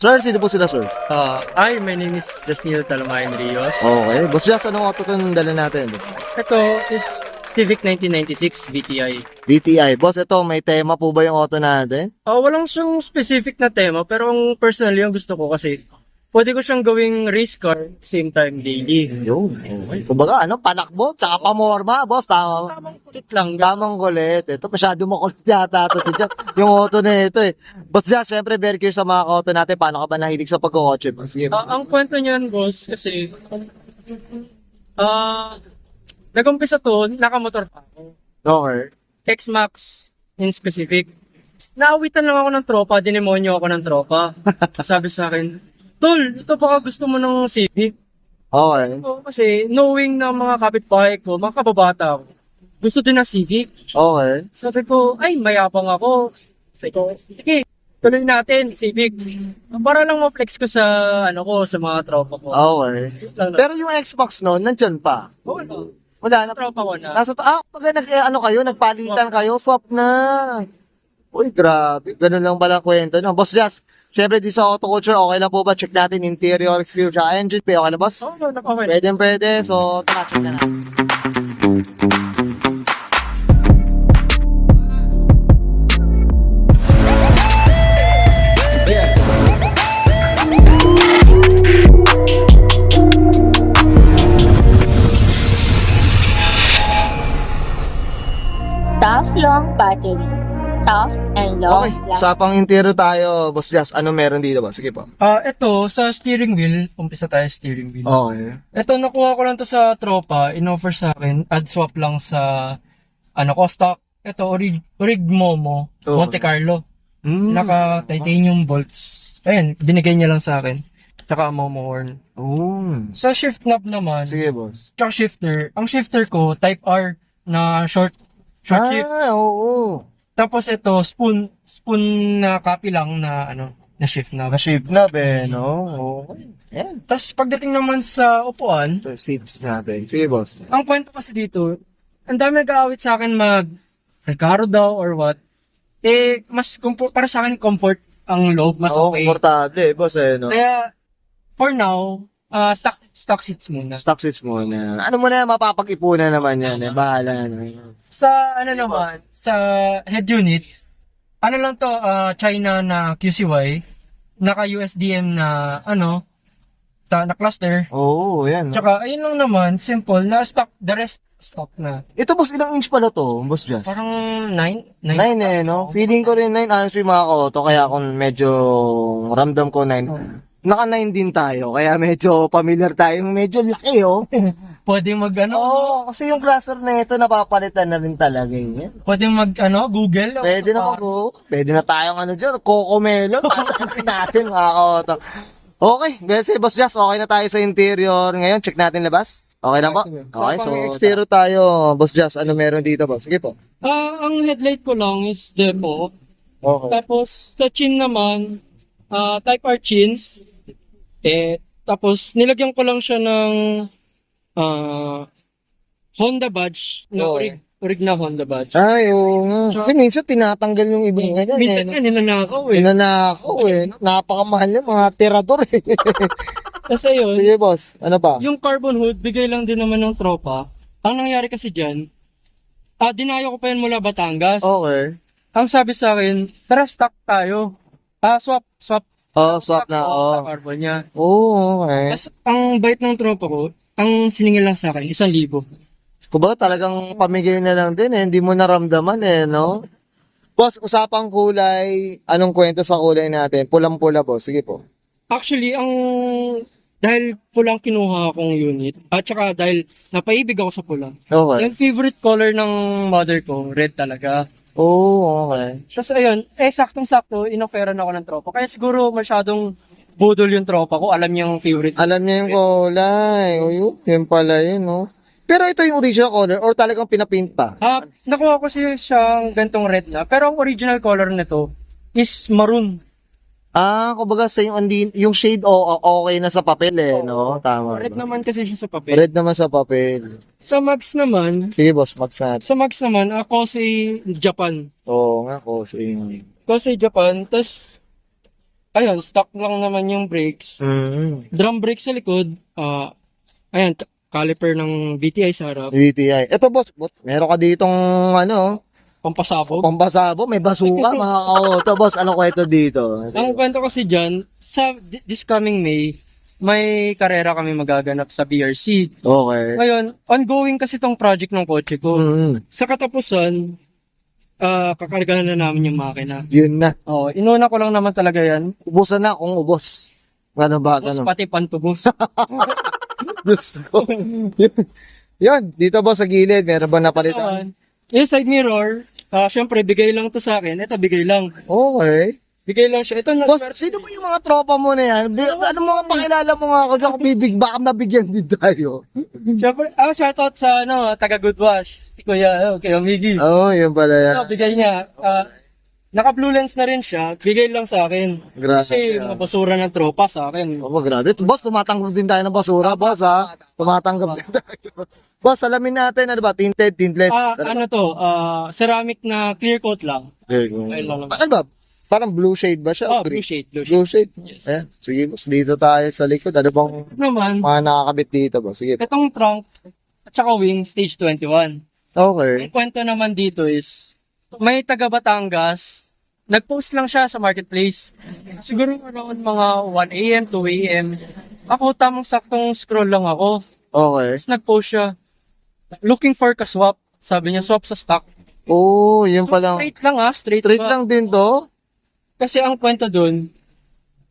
Sir, sino po sila, sir? Hi, my name is Jasniel Talamayan Rios. Okay. Boss Jazz, anong auto itong dala natin? Ito is Civic 1996 VTI. DTI. Boss, ito, may tema po ba yung auto natin? Walang siyang specific na tema, pero ang personally yung gusto ko kasi pwede ko siyang gawing race car, same time daily. Yun. Okay. Kumbaga, panakbo, tsaka pamorma, boss. Tama. Tamang kulit lang. Tamang kulit. Ito, masyado makulit yata ito si Jack. Yung auto na ito eh. Boss Jack, syempre, very curious sa mga auto natin. Paano ka ba nahilig sa pagkakotse? Sige. Ang kwento niyan, boss, kasi nag-umpisa to, nakamotor pa ako. Okay. X-Max in specific. Naawitan lang ako ng tropa, dinemonyo ako ng tropa. Sabi sa akin, Tol, ito baka gusto mo ng Civic. Okay. Oo, kasi knowing na mga kapitbahay ko, mga kababata ko, gusto din ng Civic. Okay. Sabi ko, ay, mayabang ako. Sabi ko, sige, tuloy natin, Civic. Para lang ma-flex ko sa, sa mga tropa ko. Okay. Pero yung Xbox no, nandyan pa. Oo, no. Wala na. Tropa ko na. Pag kayo, nagpalitan kayo, swap na. Uy, grabe. Ganun lang pala kwento. No? Boss Jazz, syempre di sa auto culture, okay lang po ba? Check natin interior, exterior, tsaka engine. Okay na, boss? Oo, no, okay. Pwede. So, tara, check na natin. Tough long battery. Tough and long Okay, lasting. sa pang interior tayo, Boss Jazz. Ano meron dito ba? Sige po. Ito, sa steering wheel, umpisa tayo steering wheel. Okay. Ito, nakuha ko lang to sa tropa, in-offer sa akin, add swap lang sa, stock. Ito, Orig Momo, Okay. Monte Carlo. Mm. Naka-titanium bolts. Ayun, binigay niya lang sa akin. Tsaka Momo horn. Oh. Sa shift knob naman, Sige, boss. tsaka shifter, ang shifter ko, type R na short shift. Oo. Tapos ito, spoon na copy lang na, na shift knob. Na-shape na, no? Okay. Yan. Tapos pagdating naman sa upuan, So, seats natin. Sige, boss. ang kwento kasi dito, ang dami nag-aawit sa akin Recaro daw or what. Mas para sa akin comfort ang loob, mas Oo, okay. komportable, boss, no? Kaya, for now, stock seats muna. Stock seats muna. Ano mo na, mapapag-ipunan naman yan, Bahala na. Sa, naman, sa head unit, lang to, China na QCY, naka-USDM na, na cluster. Oo, yan. Tsaka, ayun lang naman, simple, na stock, the rest, stock na. Ito, boss, ilang inch pala to, boss Jazz? Parang 9? 9 no? Feeling ko rin 9, honestly, mga auto, kaya kung medyo ramdam ko 9. Naka 9 din tayo, kaya medyo familiar tayo, medyo laki, Pwede Oo, kasi yung cluster na ito, napapalitan na rin talaga yun. pwede Google. Pwede na pwede na tayong dyan, Cocomelon, pasakin natin mga auto. Okay, kasi Boss Jazz, okay na tayo sa interior. Ngayon, check natin labas. Okay na po? Okay, so exterior tayo, Boss Jazz. Ano meron dito, boss? Sige po. Ang headlight ko lang is depo. Okay. Tapos, sa chin naman, type R chins. Tapos, nilagyan ko lang siya ng Honda badge. Na Okay. orig na Honda badge. Ay, oo nga. Kasi minsan tinatanggal yung ibang ganyan. Minsan nga, ninanakaw eh. Pinanakaw Napakamahal yung mga tirador Kasi yun, Sige, boss. Ano pa? yung carbon hood, bigay lang din naman ng tropa. Ang nangyari kasi dyan, dinayo ko pa yun mula Batangas. Okay. Ang sabi sa akin, tara stock tayo. Swap Swap na. sa carbon niya. Okay. Tapos, ang bait ng tropa ko, ang siningil lang sa akin, 1,000. Kumbaga talagang pamigay na lang din hindi mo naramdaman no? Boss, usapang kulay, anong kwento sa kulay natin? Pulang-pula, boss. Sige po. Actually, dahil pulang kinuha akong unit, at saka dahil napaibig ako sa pula, Okay. yung favorite color ng mother ko, red talaga. Okay. Tapos ayun, saktong-sakto, inoferan ako ng tropa. Kaya siguro masyadong budol yung tropa ko, alam niya yung favorite. Alam niya yung kulay. Yun pala yun, no? Pero ito yung original color or talagang pinapaint pa? Nakuha ko siyang gantong red na, pero ang original color nito is maroon. Kumbaga sa yung shade okay na sa papel no? Tama. Red ba? naman kasi siya sa papel. Red naman sa papel. Sa Max naman, Sige, boss, magsat. ako si Japan. Oo nga, kasi Kosei Japan, tas ayun, stock lang naman yung brakes. Drum brake sa likod. Ayan, caliper ng BTI sa harap. VTI. Ito boss, meron ka ditong ano, Pampasabog. pampasabo, may basuka, mga ka-auto. Boss, ano kwento dito? Ang kwento kasi dyan, sa this coming May, may karera kami magaganap sa BRC. Okay. Ngayon, ongoing kasi tong project ng kotse ko. Sa katapusan, kakargahan na namin yung makina. Yun na. Inuna ko lang naman talaga yan. Ubusan na kung ubos. Ano ba? Tapos Ano? pati pantubos. Diyos ko. Yan, dito boss sa gilid, meron ba napalitan? Yung side mirror, syempre bigay lang to sa akin. Ito bigay lang. Okay. Bigay lang siya. Ito na. Boss, sino ba yung mga tropa mo na yan? Ano mga pakilala mo nga ako? Ako bibig, baka nabigyan din tayo. Syempre, shoutout sa taga Good Wash. Si Kuya, Kuya Miggy. Oo, yun pala yan. Bigay niya. Naka blue lens na rin siya. Bigay lang sa akin. Grabe. Kasi mabasura ng tropa sa akin. Oh, grabe. Boss, tumatanggap din tayo ng basura, boss, ha? Tumatanggap din tayo. Boss, alamin natin, ano ba? Tinted, tintless? Ano to? Ceramic na clear coat lang. Ayun lang naman. Ano ba? Parang blue shade ba siya? Blue shade. Blue shade? Yes. Ayan. Sige, boss. Dito tayo sa likod. Ano bang Naman, mga nakakabit dito, boss? Sige. itong trunk at saka wing stage 21. Okay. Ang kwento naman dito is, may taga Batangas, nag-post lang siya sa marketplace. Siguro around mga 1 a.m. 2 a.m. Ako tamang saktong scroll lang ako. Okay. Tapos nag-post siya, looking for ka-swap. Sabi niya, swap sa stock. Oh, yun pa lang. Straight lang straight Straight pa. lang din to? Kasi ang kwento dun,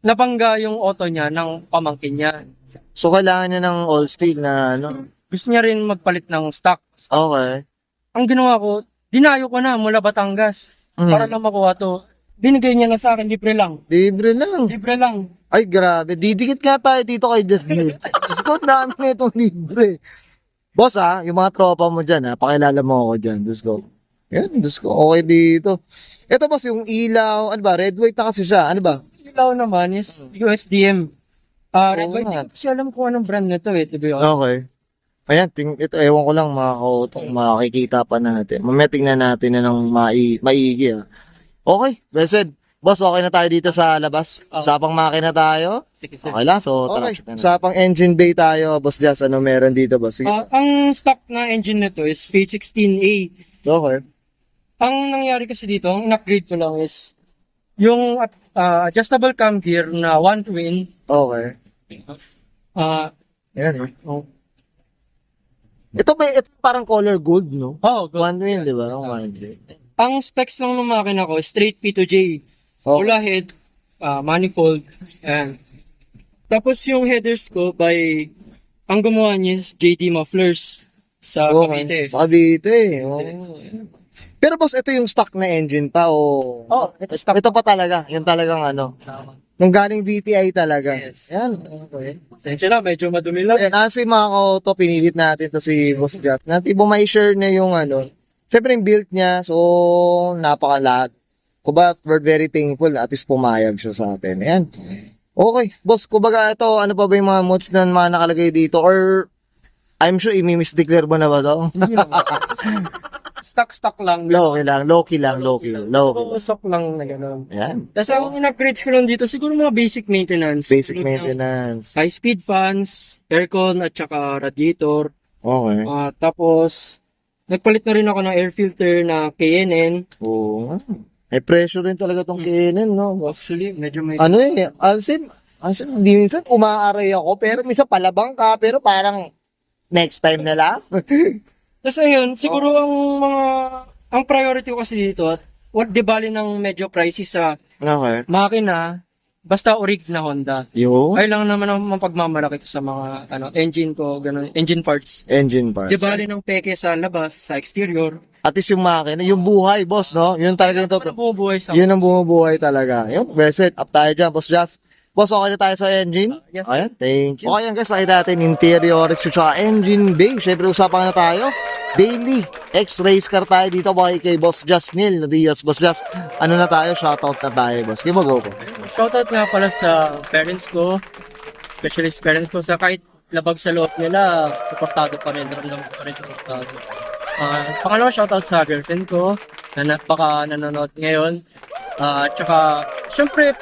nabangga yung auto niya ng pamangkin niya. So, kailangan niya ng all steel na ano? Gusto niya rin magpalit ng stock. Okay. Ang ginawa ko, dinayo ko na mula Batangas. Para lang makuha to. Binigay niya na sa akin, libre lang. Libre lang. Libre lang. Ay, grabe. Didikit nga tayo dito kay Disney. Diyos ko, ang dami na itong libre. Boss, yung mga tropa mo dyan, pakilala mo ako dyan. Diyos ko. Yan, Diyos ko, okay dito. Ito, boss, yung ilaw, ano ba, red white na kasi siya. Ano ba? Ilaw naman is USDM. Red Oo white. nga. Kasi alam ko anong brand nito to be honest. Okay. Ayan, ito, ewan ko lang, makikita pa natin. Mamaya tingnan natin na ng maigi. Okay, well said. Boss, okay na tayo dito sa labas. Usapang makina tayo. Sige, sir. Okay lang, so tara. Okay. Usapang engine bay tayo, Boss Jazz. Ano meron dito, boss? Sige. Ang stock na engine nito is P16A. Okay. Ang nangyari kasi dito, ang in-upgrade ko lang is yung adjustable cam gear na one twin. Okay. Ayan, Ito parang color gold, no? Good. One wheel, di ba? One wheel. Ang specs lang ng makina ko, straight P2J. Pula head, manifold, and tapos yung headers ko ang gumawa niya is JD Mufflers sa Cavite. Sa Cavite. Pero boss, ito yung stock na engine pa o? Ito stock. Ito pa talaga, yung talagang ano. Nung galing VTI talaga. Yes. Yan, okay. Sensya na, medyo madumi lang. Ayan, kasi mga ka-auto, pinilit natin to si Boss Jack. Natin bumay-share na yung ano. Siyempre yung build niya, so napakalat. Kuba, we're very thankful at least pumayag siya sa atin. Ayan. Okay, boss, kumbaga ito, ano pa ba yung mga mods na mga nakalagay dito? Or, I'm sure, i-misdeclare mo na ba ito? Stock lang. Low-key lang. Usok lang na gano'n. Ayan. Tapos ang in-upgrades ko lang dito, siguro mga basic maintenance. Basic Tulad ng maintenance. high-speed fans, aircon at saka radiator. Okay. Tapos, nagpalit na rin ako ng air filter na KNN. Oo. May pressure rin talaga tong KNN, no? Actually, medyo may... Ano Alcim, hindi minsan umaaray ako, pero minsan palabang ka, pero parang next time na lang. Tapos ayun, siguro ang priority ko kasi dito, di bali ng medyo pricey sa Okay. makina, basta orig na Honda. Yung Ay lang naman ang mapagmamalaki ko sa mga engine ko, ganun, engine parts. engine parts. Di bali ng peke sa labas, sa exterior. At least yung makina, yung buhay, boss, no? Yun talaga yung Ano bumubuhay sa... Yun ang bumubuhay talaga. Yun, well set. Up tayo dyan, boss Jazz. Boss, okay na tayo sa engine? Yes. Ayan, thank you. Okay yan guys, nakita natin interior, at engine bay. Siyempre, usapan na tayo. Daily X-Race car tayo dito kay Boss Jazz Neil Diaz. Boss Jazz, ano na tayo? Shoutout na tayo, boss. Give go po. Shoutout nga pala sa parents ko, especially sa parents ko, sa kahit labag sa loob nila, supportado pa rin, ramdam ko pa rin supportado. Pangalawa, shoutout sa girlfriend ko, na baka nanonood ngayon. Tsaka, syempre,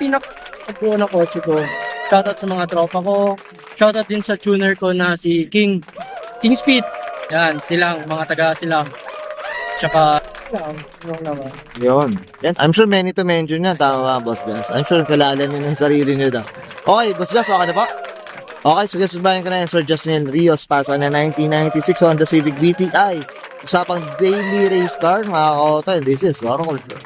pagbuo ng kotse ko. Shoutout sa mga tropa ko. Shoutout din sa tuner ko na si King Speed. Yan, silang, mga taga silang. Tsaka, yung naman. Yun. Yan. I'm sure many to mention yan. Tama ba, Boss Gas? I'm sure kilala niyo ng sarili niyo daw. Okay, Boss Gas, okay na po? Okay, so guys, subayan ko na yan, Sir Justin Rios, paso na 1996 Honda Civic VTI. Usapang daily race car, mga kauto, and this is Horror Culture.